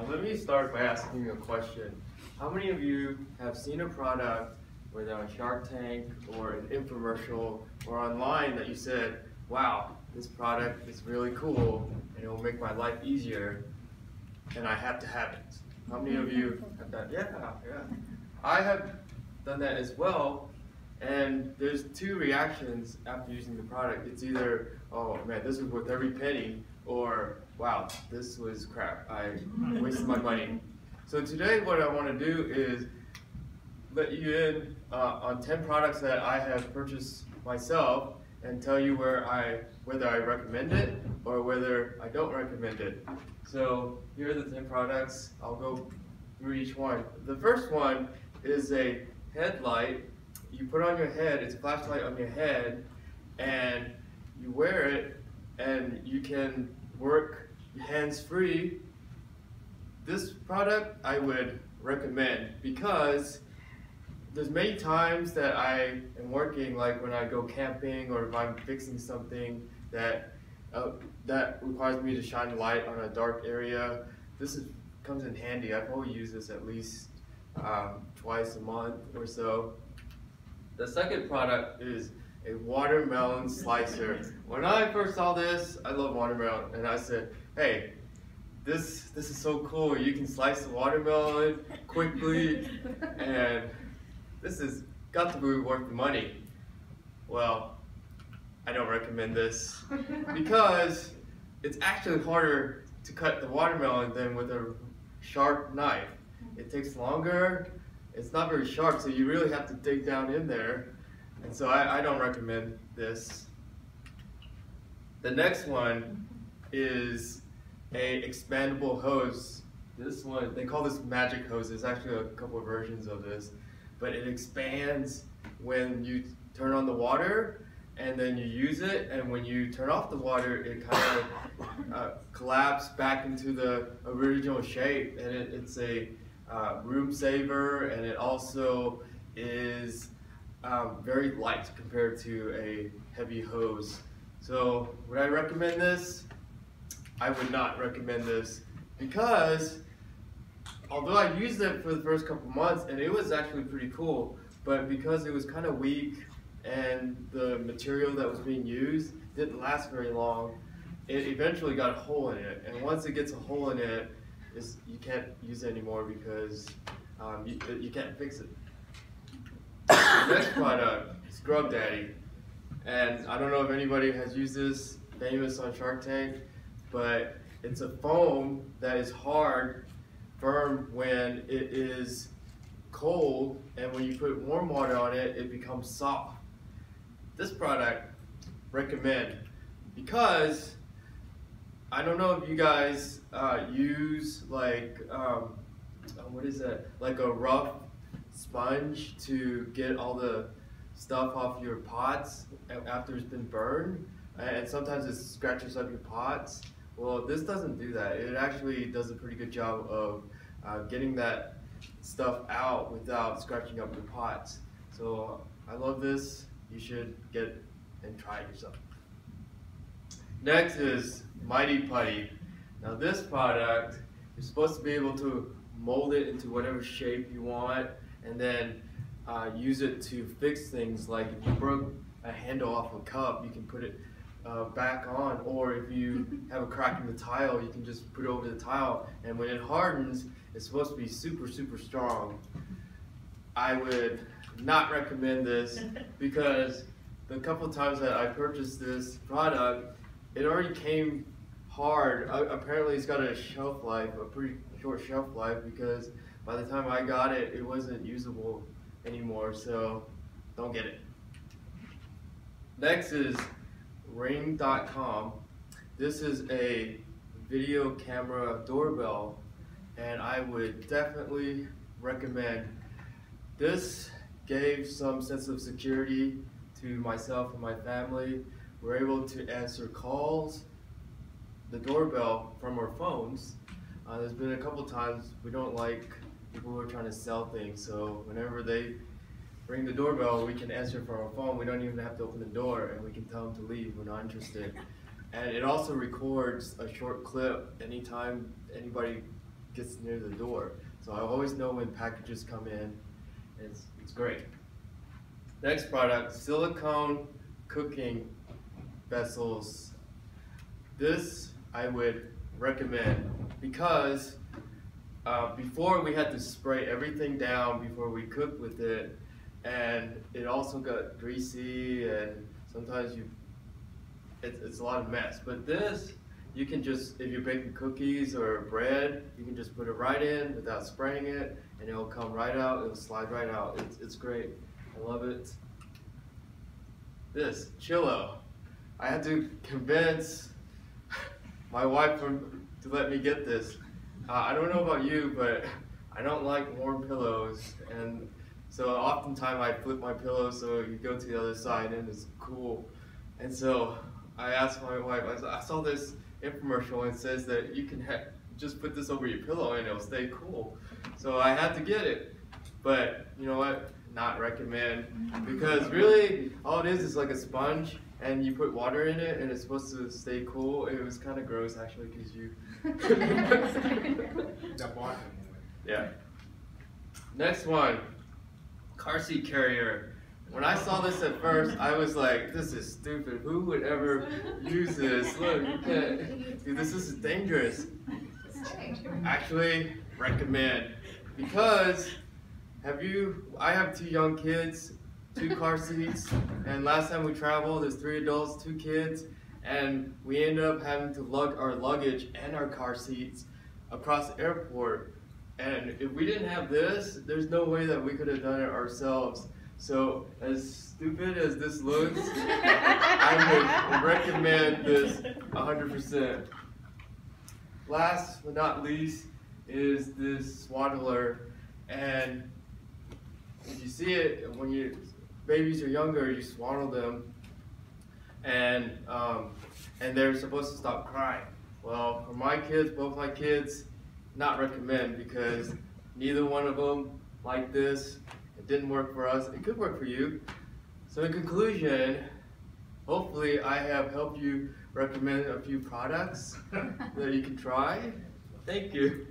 Now let me start by asking you a question. How many of you have seen a product, whether on Shark Tank or an infomercial or online, that you said, wow, this product is really cool and it will make my life easier and I have to have it? How many of you have done? Yeah. I have done that as well, and there's two reactions after using the product. It's either, oh man, this is worth every penny, or wow, this was crap, I wasted my money. So today what I want to do is let you in on 10 products that I have purchased myself and tell you whether I recommend it or whether I don't recommend it. So here are the 10 products. I'll go through each one. The first one is a headlight. You put on your head, it's a flashlight on your head, and you wear it and you can work hands-free. This product I would recommend because there's many times that I am working, like when I go camping or if I'm fixing something that requires me to shine a light on a dark area. This comes in handy. I probably use this at least twice a month or so. The second product is a watermelon slicer. When I first saw this, I love watermelon, and I said, hey, this is so cool. You can slice the watermelon quickly, and this has got to be worth the money. Well, I don't recommend this because it's actually harder to cut the watermelon than with a sharp knife. It takes longer, it's not very sharp, so you really have to dig down in there. And so I don't recommend this. The next one is a expandable hose. This one, they call this magic hose. There's actually a couple of versions of this, but it expands when you turn on the water and then you use it, and when you turn off the water, it kind of collapses back into the original shape, and it's a room saver, and it also is very light compared to a heavy hose. So would I recommend this? I would not recommend this because although I used it for the first couple months and it was actually pretty cool, but because it was kind of weak and the material that was being used didn't last very long, it eventually got a hole in it. And once it gets a hole in it, you can't use it anymore because you can't fix it. The next product, Scrub Daddy. And I don't know if anybody has used this, famous on Shark Tank, but it's a foam that is hard, firm when it is cold, and when you put warm water on it, it becomes soft. This product, recommend, because I don't know if you guys use like, what is that, like a rough sponge to get all the stuff off your pots after it's been burned, and sometimes it scratches up your pots. Well, this doesn't do that. It actually does a pretty good job of getting that stuff out without scratching up your pots. So I love this. You should get it and try it yourself. Next is Mighty Putty. Now this product, you're supposed to be able to mold it into whatever shape you want, and then use it to fix things. Like if you broke a handle off a cup, you can put it back on, or if you have a crack in the tile, you can just put it over the tile, and when it hardens, it's supposed to be super strong. I would not recommend this because the couple times that I purchased this product, it already came hard. Apparently it's got a shelf life, a pretty short shelf life, because by the time I got it, it wasn't usable anymore, so don't get it. Next is Ring.com. This is a video camera doorbell, and I would definitely recommend. This gave some sense of security to myself and my family. We're able to answer calls, the doorbell, from our phones. There's been a couple times we don't like people who are trying to sell things, so whenever they ring the doorbell, we can answer from our phone. We don't even have to open the door, and we can tell them to leave. We're not interested. And it also records a short clip anytime anybody gets near the door. So I always know when packages come in. It's great. Next product, silicone cooking vessels. This I would recommend because before we had to spray everything down before we cooked with it, and it also got greasy, and sometimes it's a lot of mess. But this, you can just, if you're baking cookies or bread, you can just put it right in without spraying it, and it'll come right out, it'll slide right out. It's great. I love it. This, Chillo. I had to convince my wife to let me get this. I don't know about you, but I don't like warm pillows, and so oftentimes I flip my pillow so you go to the other side and it's cool. And so I asked my wife, I saw this infomercial and it says that you can just put this over your pillow and it'll stay cool. So I had to get it, but you know what? Not recommend, because really all it is like a sponge and you put water in it and it's supposed to stay cool. It was kind of gross actually because you yeah. Next one, car seat carrier. When I saw this at first, I was like, this is stupid. Who would ever use this? Look, you can't, dude, this is dangerous. Actually, recommend, because I have 2 young kids, 2 car seats, and last time we traveled, there's 3 adults, 2 kids, and we ended up having to lug our luggage and our car seats across the airport. And if we didn't have this, there's no way that we could have done it ourselves. So as stupid as this looks, I would recommend this 100%. Last but not least is this swaddler. And if you see it, when babies are younger, you swaddle them, and they're supposed to stop crying. Well, for my kids, both my kids, not recommend, because neither one of them like this. It didn't work for us. It could work for you. So in conclusion, hopefully I have helped you recommend a few products that you can try. Thank you.